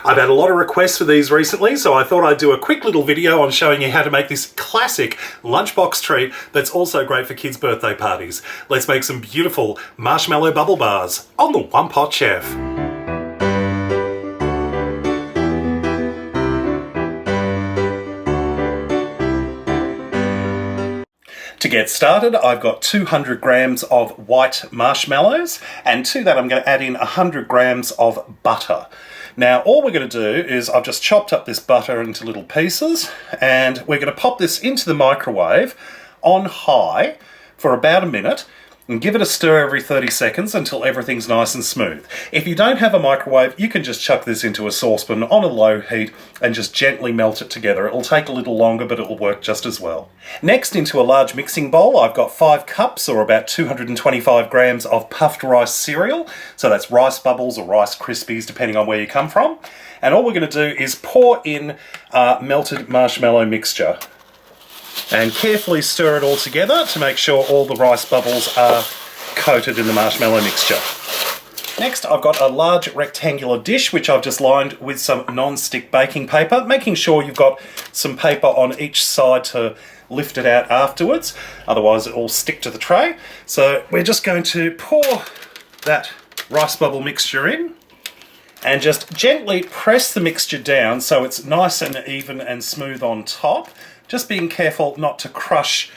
I've had a lot of requests for these recently, so I thought I'd do a quick little video on showing you how to make this classic lunchbox treat that's also great for kids' birthday parties. Let's make some beautiful marshmallow bubble bars on the One Pot Chef. To get started, I've got 200 grams of white marshmallows, and to that I'm going to add in 100 grams of butter. Now all we're going to do is I've just chopped up this butter into little pieces, and we're going to pop this into the microwave on high for about a minute and give it a stir every 30 seconds until everything's nice and smooth. If you don't have a microwave, you can just chuck this into a saucepan on a low heat and just gently melt it together. It'll take a little longer, but it'll work just as well. Next, into a large mixing bowl, I've got 5 cups or about 225 grams of puffed rice cereal. So that's Rice Bubbles or Rice Krispies, depending on where you come from. And all we're going to do is pour in melted marshmallow mixture and carefully stir it all together to make sure all the rice bubbles are coated in the marshmallow mixture. Next, I've got a large rectangular dish which I've just lined with some non-stick baking paper, making sure you've got some paper on each side to lift it out afterwards, otherwise it will stick to the tray. So we're just going to pour that rice bubble mixture in and just gently press the mixture down so it's nice and even and smooth on top. Just being careful not to crush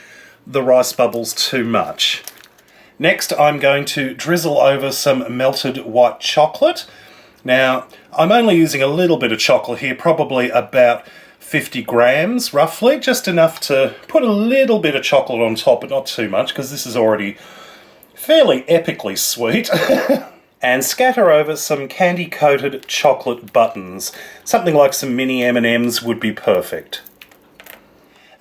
the rice bubbles too much. Next, I'm going to drizzle over some melted white chocolate. Now, I'm only using a little bit of chocolate here, probably about 50 grams roughly, just enough to put a little bit of chocolate on top, but not too much, because this is already fairly epically sweet. And scatter over some candy-coated chocolate buttons. Something like some mini M&Ms would be perfect.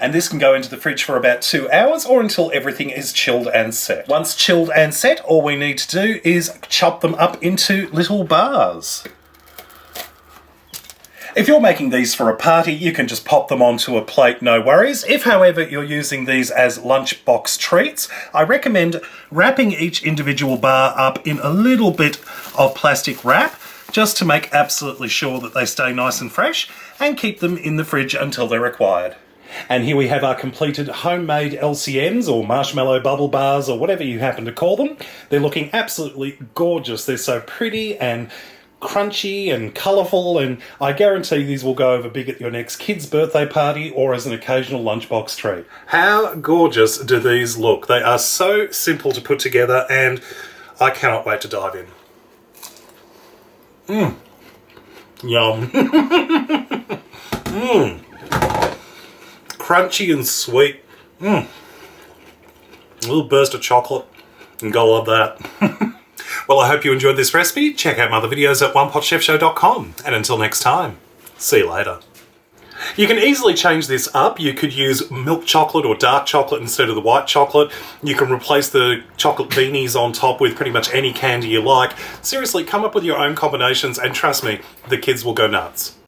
And this can go into the fridge for about 2 hours or until everything is chilled and set. Once chilled and set, all we need to do is chop them up into little bars. If you're making these for a party, you can just pop them onto a plate, no worries. If, however, you're using these as lunchbox treats, I recommend wrapping each individual bar up in a little bit of plastic wrap, just to make absolutely sure that they stay nice and fresh, and keep them in the fridge until they're required. And here we have our completed homemade LCMs or marshmallow bubble bars or whatever you happen to call them. They're looking absolutely gorgeous. They're so pretty and crunchy and colourful, and I guarantee these will go over big at your next kid's birthday party or as an occasional lunchbox treat. How gorgeous do these look? They are so simple to put together and I cannot wait to dive in. Yum. Crunchy and sweet. A little burst of chocolate. And gotta love that. Well, I hope you enjoyed this recipe. Check out my other videos at OnePotChefShow.com. And until next time, see you later. You can easily change this up. You could use milk chocolate or dark chocolate instead of the white chocolate. You can replace the chocolate beanies on top with pretty much any candy you like. Seriously, come up with your own combinations and trust me, the kids will go nuts.